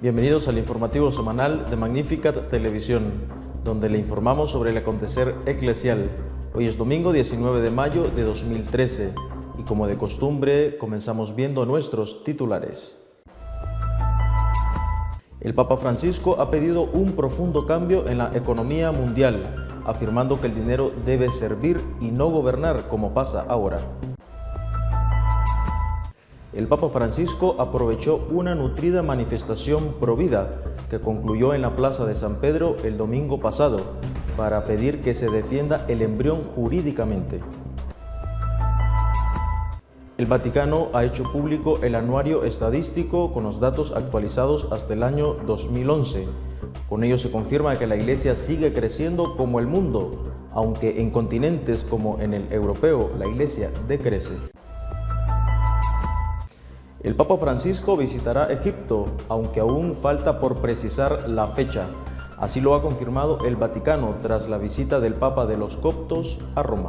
Bienvenidos al informativo semanal de Magnificat Televisión, donde le informamos sobre el acontecer eclesial. Hoy es domingo 19 de mayo de 2013 y como de costumbre comenzamos viendo nuestros titulares. El Papa Francisco ha pedido un profundo cambio en la economía mundial, afirmando que el dinero debe servir y no gobernar como pasa ahora. El Papa Francisco aprovechó una nutrida manifestación provida que concluyó en la Plaza de San Pedro el domingo pasado para pedir que se defienda el embrión jurídicamente. El Vaticano ha hecho público el anuario estadístico con los datos actualizados hasta el año 2011. Con ello se confirma que la Iglesia sigue creciendo como el mundo, aunque en continentes como en el europeo la Iglesia decrece. El Papa Francisco visitará Egipto, aunque aún falta por precisar la fecha. Así lo ha confirmado el Vaticano tras la visita del Papa de los coptos a Roma.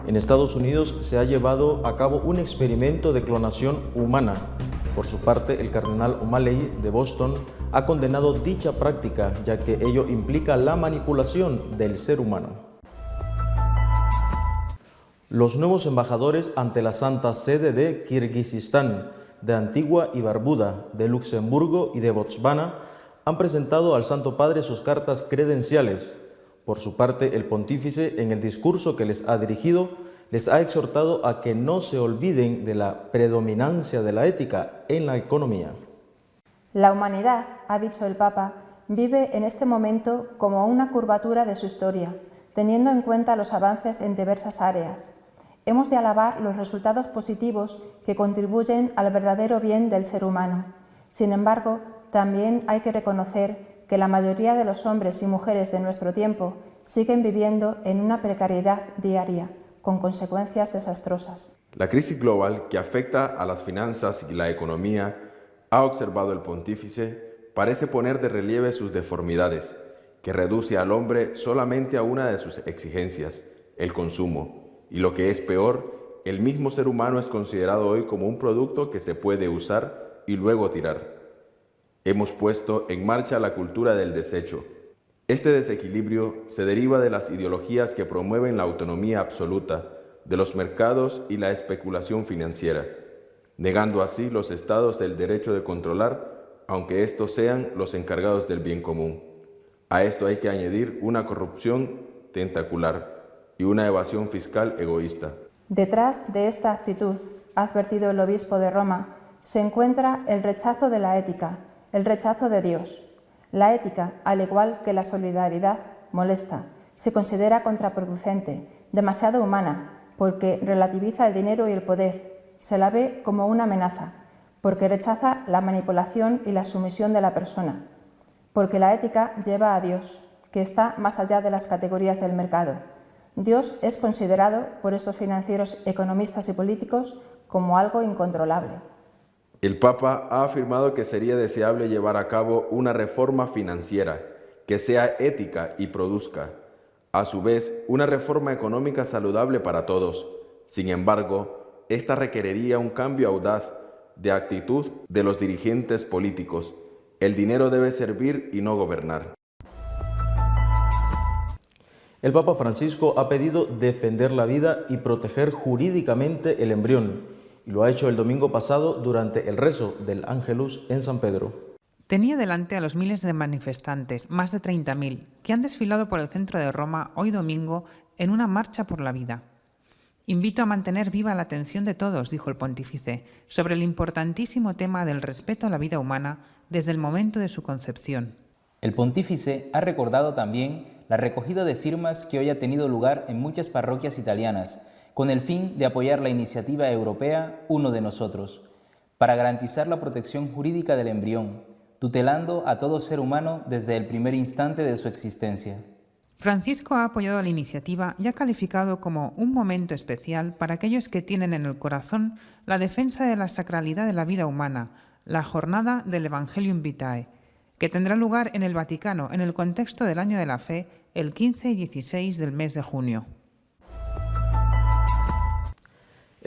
En Estados Unidos se ha llevado a cabo un experimento de clonación humana. Por su parte, el cardenal O'Malley de Boston ha condenado dicha práctica, ya que ello implica la manipulación del ser humano. Los nuevos embajadores ante la Santa Sede de Kirguistán, de Antigua y Barbuda, de Luxemburgo y de Botswana han presentado al Santo Padre sus cartas credenciales. Por su parte, el pontífice, en el discurso que les ha dirigido, les ha exhortado a que no se olviden de la predominancia de la ética en la economía. La humanidad, ha dicho el Papa, vive en este momento como una curvatura de su historia, teniendo en cuenta los avances en diversas áreas. Hemos de alabar los resultados positivos que contribuyen al verdadero bien del ser humano. Sin embargo, también hay que reconocer que la mayoría de los hombres y mujeres de nuestro tiempo siguen viviendo en una precariedad diaria, con consecuencias desastrosas. La crisis global que afecta a las finanzas y la economía, ha observado el pontífice, parece poner de relieve sus deformidades, que reduce al hombre solamente a una de sus exigencias, el consumo. Y lo que es peor, el mismo ser humano es considerado hoy como un producto que se puede usar y luego tirar. Hemos puesto en marcha la cultura del desecho. Este desequilibrio se deriva de las ideologías que promueven la autonomía absoluta, de los mercados y la especulación financiera, negando así los estados del derecho de controlar, aunque estos sean los encargados del bien común. A esto hay que añadir una corrupción tentacular y una evasión fiscal egoísta. Detrás de esta actitud, ha advertido el obispo de Roma, se encuentra el rechazo de la ética, el rechazo de Dios. La ética, al igual que la solidaridad, molesta, se considera contraproducente, demasiado humana, porque relativiza el dinero y el poder, se la ve como una amenaza, porque rechaza la manipulación y la sumisión de la persona, porque la ética lleva a Dios, que está más allá de las categorías del mercado. Dios es considerado por estos financieros, economistas y políticos como algo incontrolable. El Papa ha afirmado que sería deseable llevar a cabo una reforma financiera que sea ética y produzca, a su vez, una reforma económica saludable para todos. Sin embargo, esta requeriría un cambio audaz de actitud de los dirigentes políticos. El dinero debe servir y no gobernar. El Papa Francisco ha pedido defender la vida y proteger jurídicamente el embrión, y lo ha hecho el domingo pasado durante el rezo del Ángelus en San Pedro. Tenía delante a los miles de manifestantes, más de 30.000, que han desfilado por el centro de Roma hoy domingo en una marcha por la vida. Invito a mantener viva la atención de todos, dijo el pontífice, sobre el importantísimo tema del respeto a la vida humana desde el momento de su concepción. El pontífice ha recordado también la recogida de firmas que hoy ha tenido lugar en muchas parroquias italianas, con el fin de apoyar la iniciativa europea Uno de Nosotros, para garantizar la protección jurídica del embrión, tutelando a todo ser humano desde el primer instante de su existencia. Francisco ha apoyado la iniciativa y ha calificado como un momento especial para aquellos que tienen en el corazón la defensa de la sacralidad de la vida humana, la jornada del Evangelium Vitae, que tendrá lugar en el Vaticano en el contexto del Año de la Fe el 15 y 16 del mes de junio.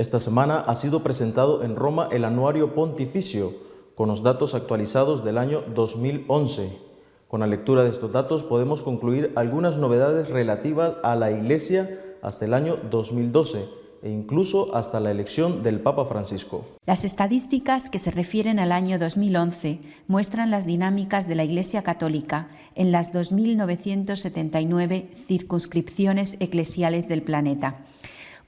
Esta semana ha sido presentado en Roma el Anuario Pontificio, con los datos actualizados del año 2011. Con la lectura de estos datos podemos concluir algunas novedades relativas a la Iglesia hasta el año 2012 e incluso hasta la elección del Papa Francisco. Las estadísticas que se refieren al año 2011 muestran las dinámicas de la Iglesia Católica en las 2.979 circunscripciones eclesiales del planeta.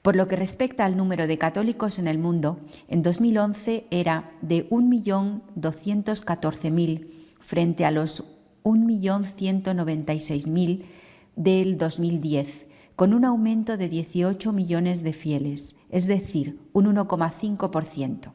Por lo que respecta al número de católicos en el mundo, en 2011 era de 1.214.000 frente a los 1.196.000 del 2010, con un aumento de 18 millones de fieles, es decir, un 1,5%.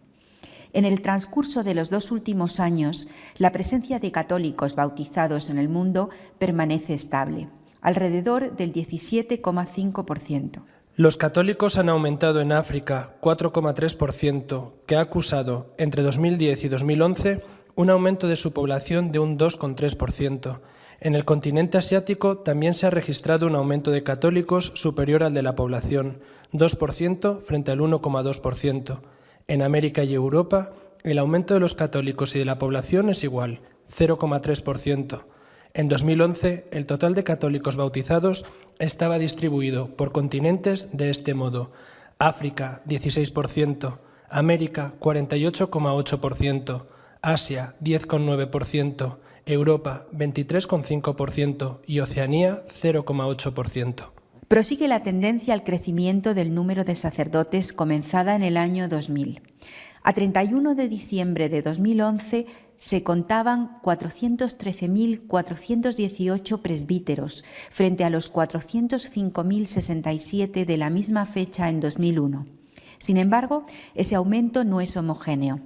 En el transcurso de los 2 últimos años, la presencia de católicos bautizados en el mundo permanece estable, alrededor del 17,5%. Los católicos han aumentado en África 4,3%, que ha acusado entre 2010 y 2011 un aumento de su población de un 2,3%. En el continente asiático también se ha registrado un aumento de católicos superior al de la población, 2% frente al 1,2%. En América y Europa, el aumento de los católicos y de la población es igual, 0,3%. En 2011, el total de católicos bautizados estaba distribuido por continentes de este modo: África, 16%, América, 48,8%, Asia, 10,9%, Europa, 23,5% y Oceanía, 0,8%. Prosigue la tendencia al crecimiento del número de sacerdotes comenzada en el año 2000. A 31 de diciembre de 2011 se contaban 413.418 presbíteros frente a los 405.067 de la misma fecha en 2001. Sin embargo, ese aumento no es homogéneo.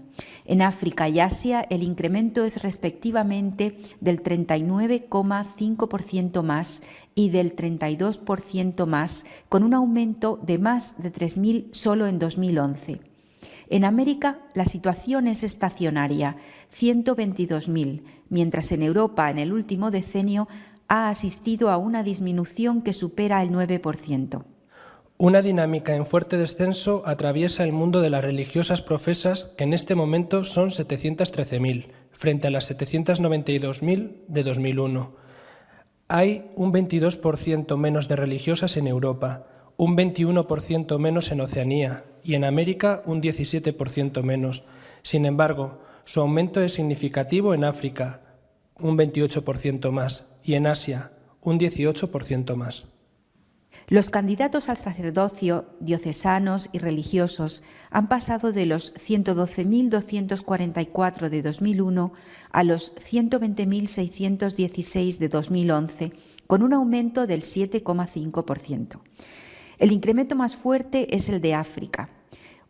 En África y Asia, el incremento es respectivamente del 39,5% más y del 32% más, con un aumento de más de 3.000 solo en 2011. En América, la situación es estacionaria, 122.000, mientras en Europa, en el último decenio, ha asistido a una disminución que supera el 9%. Una dinámica en fuerte descenso atraviesa el mundo de las religiosas profesas, que en este momento son 713.000, frente a las 792.000 de 2001. Hay un 22% menos de religiosas en Europa, un 21% menos en Oceanía y en América un 17% menos. Sin embargo, su aumento es significativo en África, un 28% más, y en Asia, un 18% más. Los candidatos al sacerdocio, diocesanos y religiosos han pasado de los 112.244 de 2001 a los 120.616 de 2011, con un aumento del 7,5%. El incremento más fuerte es el de África,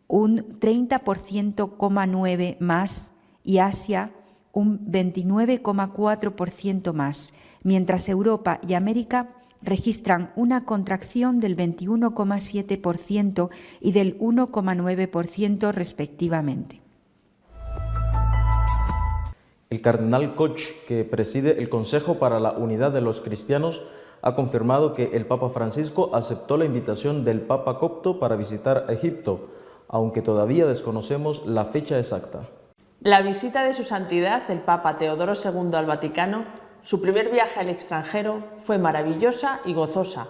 un 30,9% más, y Asia, un 29,4% más, mientras Europa y América registran una contracción del 21,7% y del 1,9% respectivamente. El cardenal Koch, que preside el Consejo para la Unidad de los Cristianos, ha confirmado que el Papa Francisco aceptó la invitación del Papa copto para visitar Egipto, aunque todavía desconocemos la fecha exacta. La visita de su santidad, el Papa Teodoro II, al Vaticano, su primer viaje al extranjero, fue maravillosa y gozosa,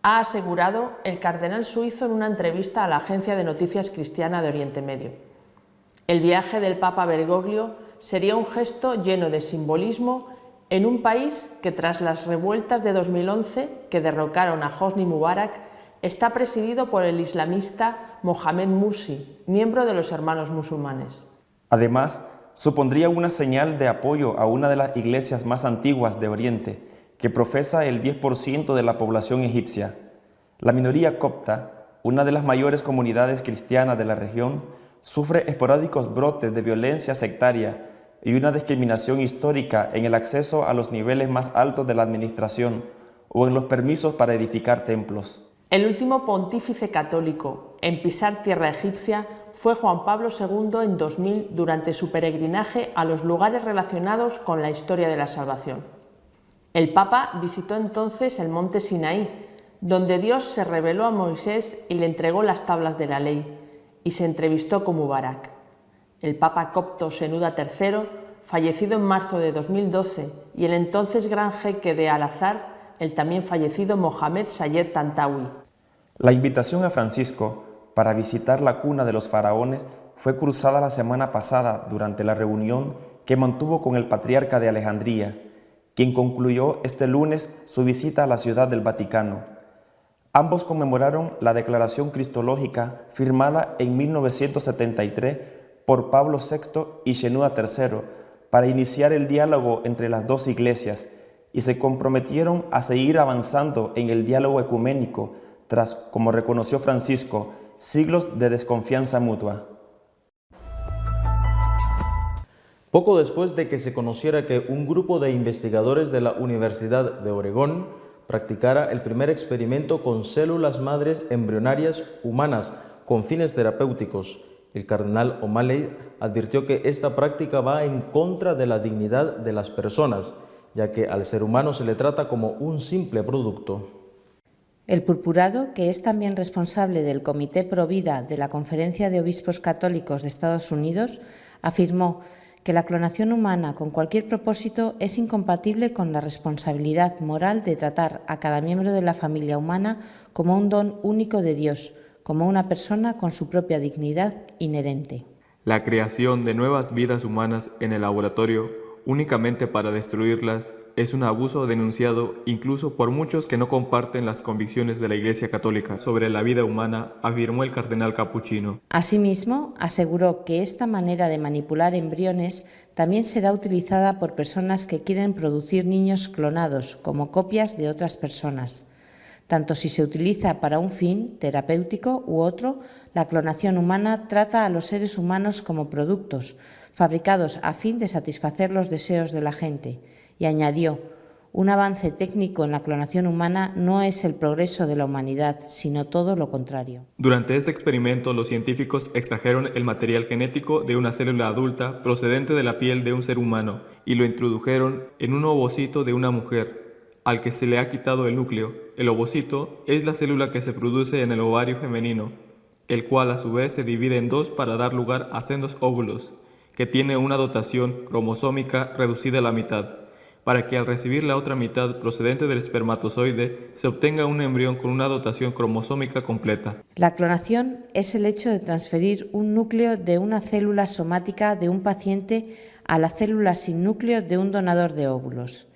ha asegurado el cardenal suizo en una entrevista a la agencia de noticias cristiana de Oriente Medio. El viaje del Papa Bergoglio sería un gesto lleno de simbolismo en un país que, tras las revueltas de 2011 que derrocaron a Hosni Mubarak, está presidido por el islamista Mohamed Mursi, miembro de los Hermanos Musulmanes. Además, supondría una señal de apoyo a una de las iglesias más antiguas de Oriente, que profesa el 10% de la población egipcia. La minoría copta, una de las mayores comunidades cristianas de la región, sufre esporádicos brotes de violencia sectaria y una discriminación histórica en el acceso a los niveles más altos de la administración o en los permisos para edificar templos. El último pontífice católico en pisar tierra egipcia fue Juan Pablo II en 2000 durante su peregrinaje a los lugares relacionados con la historia de la salvación. El Papa visitó entonces el monte Sinaí, donde Dios se reveló a Moisés y le entregó las tablas de la ley, y se entrevistó con Mubarak. El Papa copto Shenouda III, fallecido en marzo de 2012, y el entonces gran jeque de Al-Azhar, el también fallecido Mohamed Sayed Tantawi. La invitación a Francisco para visitar la cuna de los faraones fue cruzada la semana pasada durante la reunión que mantuvo con el patriarca de Alejandría, quien concluyó este lunes su visita a la Ciudad del Vaticano. Ambos conmemoraron la declaración cristológica firmada en 1973 por Pablo VI y Shenouda III para iniciar el diálogo entre las dos iglesias y se comprometieron a seguir avanzando en el diálogo ecuménico tras, como reconoció Francisco, siglos de desconfianza mutua. Poco después de que se conociera que un grupo de investigadores de la Universidad de Oregón practicara el primer experimento con células madres embrionarias humanas con fines terapéuticos, el cardenal O'Malley advirtió que esta práctica va en contra de la dignidad de las personas, ya que al ser humano se le trata como un simple producto. El purpurado, que es también responsable del Comité Pro Vida de la Conferencia de Obispos Católicos de Estados Unidos, afirmó que la clonación humana con cualquier propósito es incompatible con la responsabilidad moral de tratar a cada miembro de la familia humana como un don único de Dios, como una persona con su propia dignidad inherente. La creación de nuevas vidas humanas en el laboratorio únicamente para destruirlas es un abuso denunciado incluso por muchos que no comparten las convicciones de la Iglesia Católica sobre la vida humana, afirmó el cardenal capuchino. Asimismo, aseguró que esta manera de manipular embriones también será utilizada por personas que quieren producir niños clonados como copias de otras personas. Tanto si se utiliza para un fin terapéutico u otro, la clonación humana trata a los seres humanos como productos, fabricados a fin de satisfacer los deseos de la gente. Y añadió, un avance técnico en la clonación humana no es el progreso de la humanidad, sino todo lo contrario. Durante este experimento, los científicos extrajeron el material genético de una célula adulta procedente de la piel de un ser humano y lo introdujeron en un ovocito de una mujer, al que se le ha quitado el núcleo. El ovocito es la célula que se produce en el ovario femenino, el cual a su vez se divide en dos para dar lugar a sendos óvulos, que tiene una dotación cromosómica reducida a la mitad, para que al recibir la otra mitad procedente del espermatozoide se obtenga un embrión con una dotación cromosómica completa. La clonación es el hecho de transferir un núcleo de una célula somática de un paciente a la célula sin núcleo de un donador de óvulos.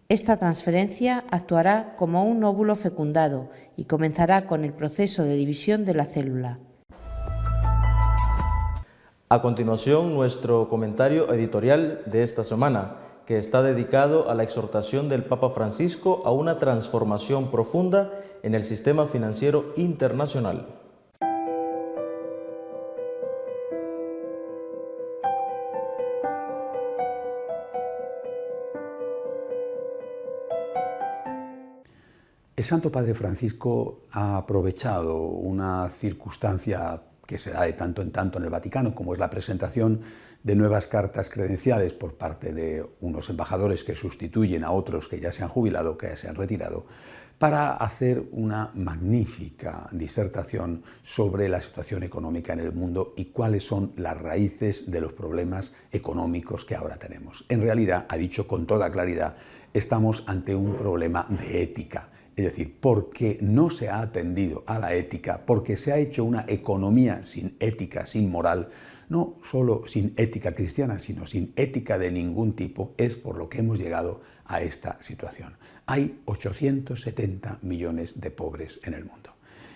Esta transferencia actuará como un óvulo fecundado y comenzará con el proceso de división de la célula. A continuación, nuestro comentario editorial de esta semana, que está dedicado a la exhortación del Papa Francisco a una transformación profunda en el sistema financiero internacional. El Santo Padre Francisco ha aprovechado una circunstancia que se da de tanto en tanto en el Vaticano, como es la presentación de nuevas cartas credenciales por parte de unos embajadores que sustituyen a otros que ya se han jubilado, que ya se han retirado, para hacer una magnífica disertación sobre la situación económica en el mundo y cuáles son las raíces de los problemas económicos que ahora tenemos. En realidad, ha dicho con toda claridad, estamos ante un problema de ética. Es decir, porque no se ha atendido a la ética, porque se ha hecho una economía sin ética, sin moral, no solo sin ética cristiana, sino sin ética de ningún tipo, es por lo que hemos llegado a esta situación. Hay 870 millones de pobres en el mundo.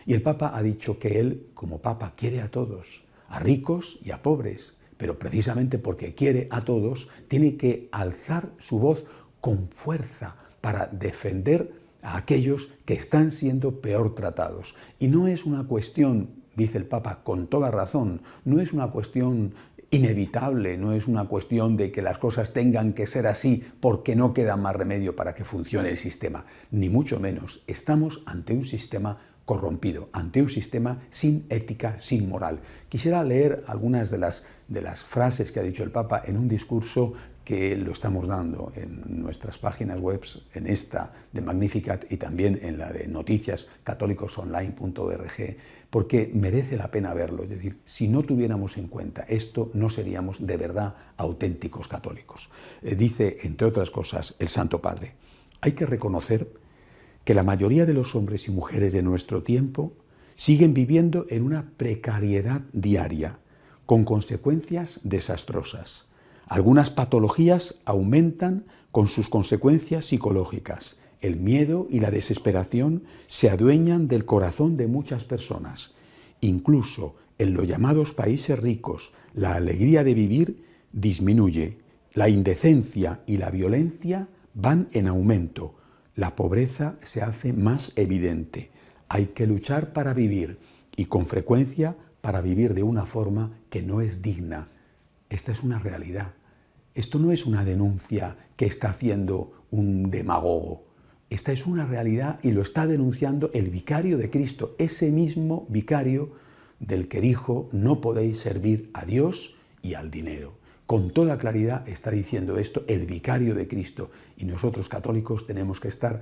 Y el Papa ha dicho que él, como Papa, quiere a todos, a ricos y a pobres, pero precisamente porque quiere a todos, tiene que alzar su voz con fuerza para defender a aquellos que están siendo peor tratados. Y no es una cuestión, dice el Papa con toda razón, no es una cuestión inevitable, no es una cuestión de que las cosas tengan que ser así porque no queda más remedio para que funcione el sistema, ni mucho menos. Estamos ante un sistema corrompido, ante un sistema sin ética, sin moral. Quisiera leer algunas de las frases que ha dicho el Papa en un discurso que lo estamos dando en nuestras páginas web, en esta de Magnificat y también en la de noticiascatólicosonline.org, porque merece la pena verlo. Es decir, si no tuviéramos en cuenta esto, no seríamos de verdad auténticos católicos. Dice, entre otras cosas, el Santo Padre, hay que reconocer que la mayoría de los hombres y mujeres de nuestro tiempo siguen viviendo en una precariedad diaria, con consecuencias desastrosas. Algunas patologías aumentan con sus consecuencias psicológicas. El miedo y la desesperación se adueñan del corazón de muchas personas. Incluso en los llamados países ricos, la alegría de vivir disminuye. La indecencia y la violencia van en aumento. La pobreza se hace más evidente. Hay que luchar para vivir y con frecuencia para vivir de una forma que no es digna. Esta es una realidad. Esto no es una denuncia que está haciendo un demagogo. Esta es una realidad y lo está denunciando el vicario de Cristo, ese mismo vicario del que dijo: no podéis servir a Dios y al dinero. Con toda claridad está diciendo esto el vicario de Cristo, y nosotros católicos tenemos que estar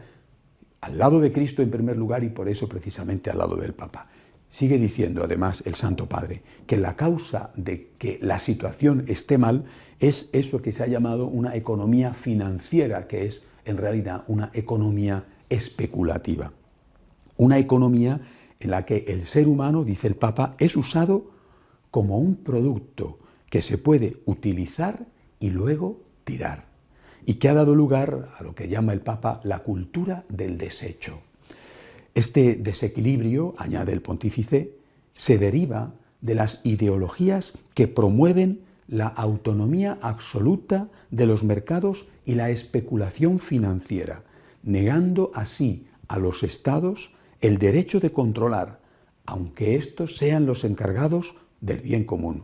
al lado de Cristo en primer lugar y por eso precisamente al lado del Papa. Sigue diciendo además el Santo Padre que la causa de que la situación esté mal es eso que se ha llamado una economía financiera, que es en realidad una economía especulativa. Una economía en la que el ser humano, dice el Papa, es usado como un producto que se puede utilizar y luego tirar, y que ha dado lugar a lo que llama el Papa la cultura del desecho. Este desequilibrio, añade el pontífice, se deriva de las ideologías que promueven la autonomía absoluta de los mercados y la especulación financiera, negando así a los estados el derecho de controlar, aunque estos sean los encargados del bien común.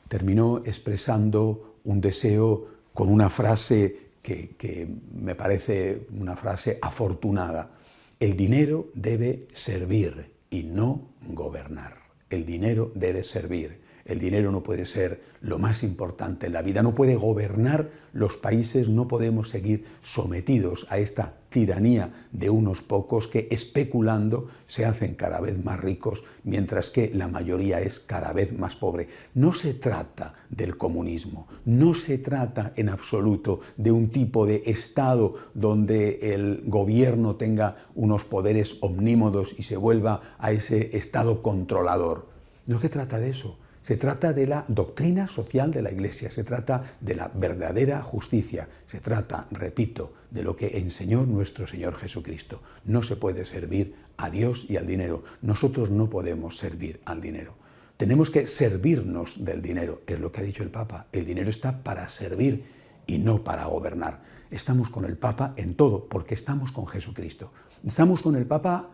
Terminó expresando un deseo con una frase que me parece una frase afortunada. El dinero debe servir y no gobernar. El dinero debe servir. El dinero no puede ser lo más importante en la vida, no puede gobernar los países, no podemos seguir sometidos a esta tiranía de unos pocos que, especulando, se hacen cada vez más ricos, mientras que la mayoría es cada vez más pobre. No se trata del comunismo, no se trata en absoluto de un tipo de Estado donde el gobierno tenga unos poderes omnímodos y se vuelva a ese Estado controlador. No se trata de eso. Se trata de la doctrina social de la Iglesia, se trata de la verdadera justicia, se trata, repito, de lo que enseñó nuestro Señor Jesucristo. No se puede servir a Dios y al dinero. Nosotros no podemos servir al dinero. Tenemos que servirnos del dinero, es lo que ha dicho el Papa. El dinero está para servir y no para gobernar. Estamos con el Papa en todo, porque estamos con Jesucristo. Estamos con el Papa,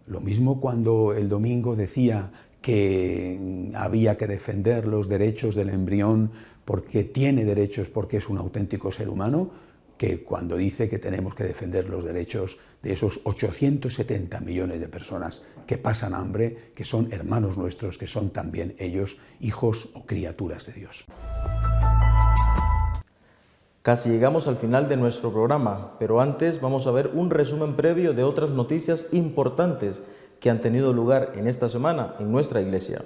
lo mismo cuando el domingo decía que había que defender los derechos del embrión porque tiene derechos, porque es un auténtico ser humano, que cuando dice que tenemos que defender los derechos de esos 870 millones de personas que pasan hambre, que son hermanos nuestros, que son también ellos hijos o criaturas de Dios. Casi llegamos al final de nuestro programa, pero antes vamos a ver un resumen previo de otras noticias importantes que han tenido lugar en esta semana en nuestra Iglesia.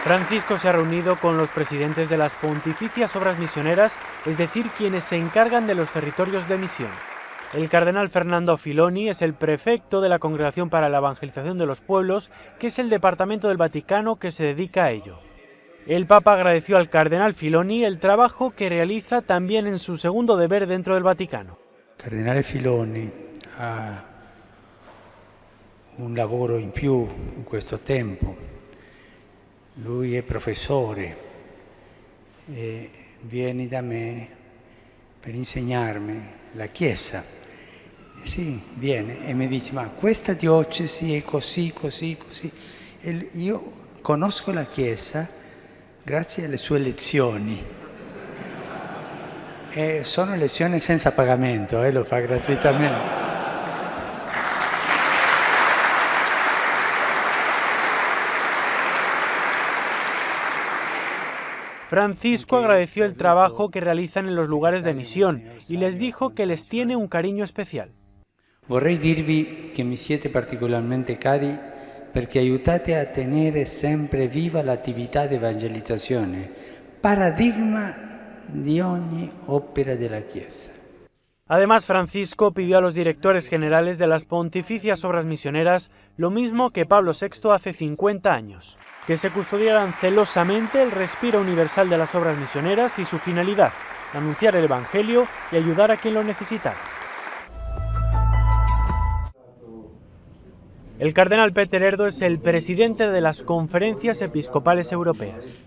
Francisco se ha reunido con los presidentes de las Pontificias Obras Misioneras, es decir, quienes se encargan de los territorios de misión. El cardenal Fernando Filoni es el prefecto de la Congregación para la Evangelización de los Pueblos, que es el departamento del Vaticano que se dedica a ello. El Papa agradeció al cardenal Filoni el trabajo que realiza también en su segundo deber dentro del Vaticano. Il cardinale Filoni ha un lavoro in più in questo tempo. Lui è professore e viene da me per insegnarmi la Chiesa. Sì, viene e mi dice: ma questa diocesi è così, così, così. E io conosco la Chiesa grazie alle sue lezioni. E sono lezioni senza pagamento, lo fa gratuitamente. Francisco agradeció el trabajo que realizan en los lugares de misión y les dijo que les tiene un cariño especial. Vorrei dirvi che mi siete particolarmente cari perché aiutate a tenere sempre viva l'attività di evangelizzazione, paradigma di ogni opera della Chiesa. Además, Francisco pidió a los directores generales de las Pontificias Obras Misioneras lo mismo que Pablo VI hace 50 años, que se custodiaran celosamente el respiro universal de las obras misioneras y su finalidad, anunciar el Evangelio y ayudar a quien lo necesitara. El cardenal Peter Erdo es el presidente de las Conferencias Episcopales Europeas.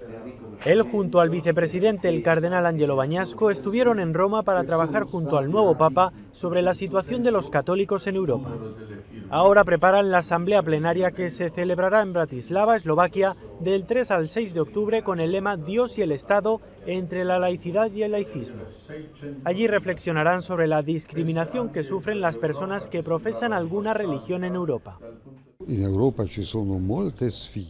Él, junto al vicepresidente, el cardenal Angelo Bañasco, estuvieron en Roma para trabajar junto al nuevo Papa sobre la situación de los católicos en Europa. Ahora preparan la asamblea plenaria que se celebrará en Bratislava, Eslovaquia, del 3 al 6 de octubre con el lema Dios y el Estado entre la laicidad y el laicismo. Allí reflexionarán sobre la discriminación que sufren las personas que profesan alguna religión en Europa.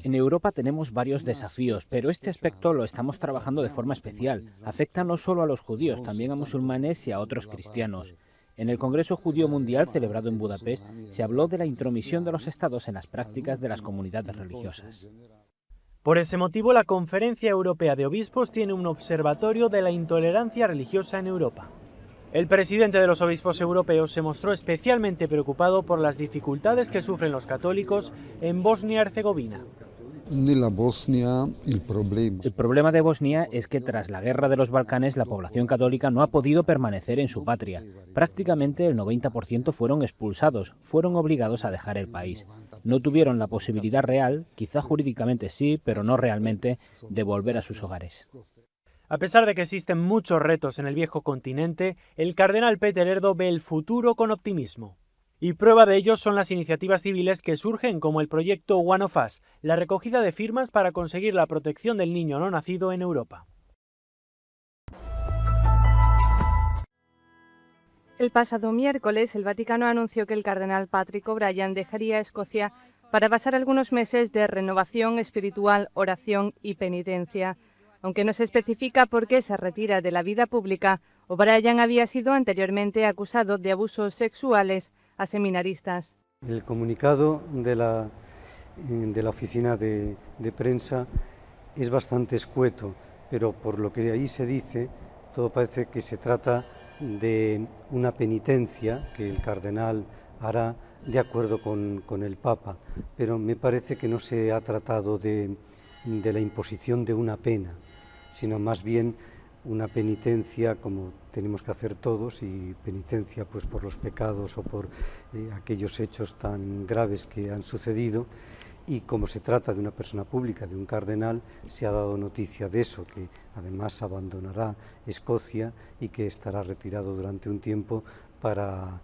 En Europa tenemos varios desafíos, pero este aspecto lo estamos trabajando de forma especial. Afecta no solo a los judíos, también a musulmanes y a otros cristianos. En el Congreso Judío Mundial, celebrado en Budapest, se habló de la intromisión de los estados en las prácticas de las comunidades religiosas. Por ese motivo, la Conferencia Europea de Obispos tiene un observatorio de la intolerancia religiosa en Europa. El presidente de los obispos europeos se mostró especialmente preocupado por las dificultades que sufren los católicos en Bosnia-Herzegovina. El problema de Bosnia es que tras la guerra de los Balcanes la población católica no ha podido permanecer en su patria. Prácticamente el 90% fueron expulsados, fueron obligados a dejar el país. No tuvieron la posibilidad real, quizá jurídicamente sí, pero no realmente, de volver a sus hogares. A pesar de que existen muchos retos en el viejo continente, el cardenal Peter Erdo ve el futuro con optimismo. Y prueba de ello son las iniciativas civiles que surgen como el proyecto One of Us, la recogida de firmas para conseguir la protección del niño no nacido en Europa. El pasado miércoles, el Vaticano anunció que el cardenal Patrick O'Brien dejaría Escocia para pasar algunos meses de renovación espiritual, oración y penitencia. Aunque no se especifica por qué se retira de la vida pública, O'Brien había sido anteriormente acusado de abusos sexuales a seminaristas. El comunicado de la oficina de prensa es bastante escueto, pero por lo que ahí se dice, todo parece que se trata de una penitencia que el cardenal hará de acuerdo con el Papa, pero me parece que no se ha tratado de la imposición de una pena, sino más bien una penitencia como tenemos que hacer todos, y penitencia pues por los pecados o por aquellos hechos tan graves que han sucedido, y como se trata de una persona pública, de un cardenal, se ha dado noticia de eso, que además abandonará Escocia y que estará retirado durante un tiempo para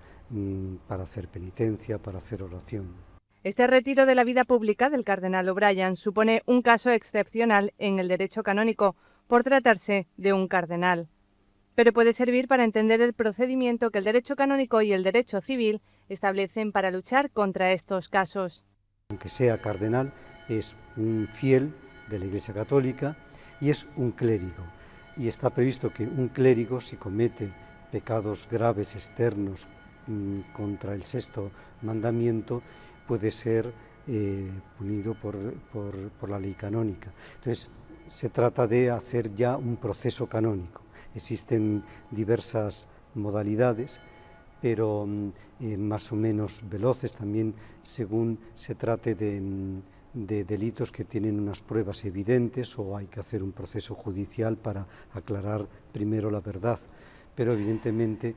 hacer penitencia, para hacer oración. Este retiro de la vida pública del cardenal O'Brien supone un caso excepcional en el derecho canónico, por tratarse de un cardenal. Pero puede servir para entender el procedimiento que el derecho canónico y el derecho civil establecen para luchar contra estos casos. Aunque sea cardenal, es un fiel de la Iglesia Católica y es un clérigo. Y está previsto que un clérigo, si comete pecados graves externos contra el sexto mandamiento, puede ser punido por la ley canónica. Entonces, se trata de hacer ya un proceso canónico. Existen diversas modalidades, pero más o menos veloces también, según se trate de delitos que tienen unas pruebas evidentes o hay que hacer un proceso judicial para aclarar primero la verdad. Pero evidentemente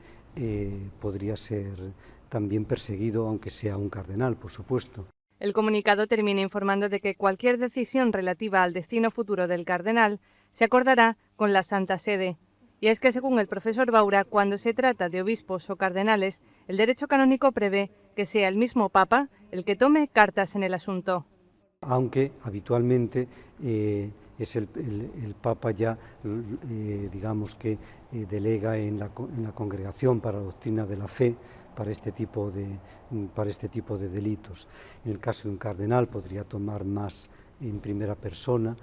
podría ser también perseguido, aunque sea un cardenal, por supuesto. El comunicado termina informando de que cualquier decisión relativa al destino futuro del cardenal se acordará con la Santa Sede. Y es que, según el profesor Baura, cuando se trata de obispos o cardenales, el derecho canónico prevé que sea el mismo Papa el que tome cartas en el asunto. Aunque habitualmente es el Papa ya, digamos que delega en la Congregación para la Doctrina de la Fe para este tipo de delitos. En el caso de un cardenal podría tomar más en primera persona.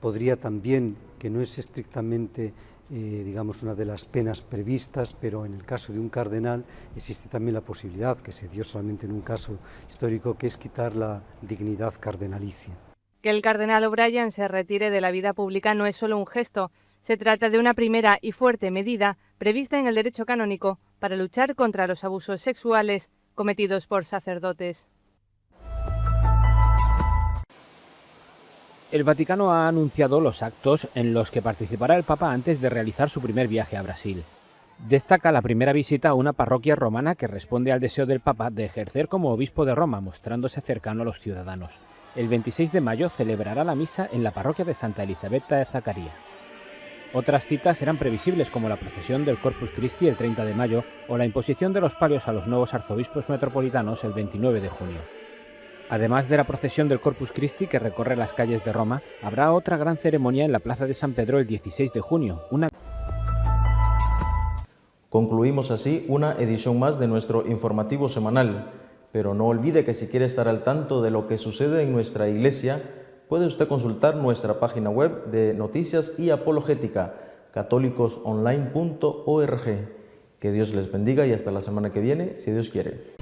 Podría también, que no es estrictamente digamos una de las penas previstas, pero en el caso de un cardenal existe también la posibilidad, que se dio solamente en un caso histórico, que es quitar la dignidad cardenalicia. Que el cardenal O'Brien se retire de la vida pública no es solo un gesto, se trata de una primera y fuerte medida prevista en el derecho canónico para luchar contra los abusos sexuales cometidos por sacerdotes. El Vaticano ha anunciado los actos en los que participará el Papa antes de realizar su primer viaje a Brasil. Destaca la primera visita a una parroquia romana que responde al deseo del Papa de ejercer como obispo de Roma, mostrándose cercano a los ciudadanos. El 26 de mayo celebrará la misa en la parroquia de Santa Elisabetta de Zacaria. Otras citas serán previsibles, como la procesión del Corpus Christi el 30 de mayo o la imposición de los palios a los nuevos arzobispos metropolitanos el 29 de junio. Además de la procesión del Corpus Christi que recorre las calles de Roma, habrá otra gran ceremonia en la Plaza de San Pedro el 16 de junio. Concluimos así una edición más de nuestro informativo semanal, pero no olvide que si quiere estar al tanto de lo que sucede en nuestra iglesia, puede usted consultar nuestra página web de noticias y apologética, católicosonline.org. Que Dios les bendiga y hasta la semana que viene, si Dios quiere.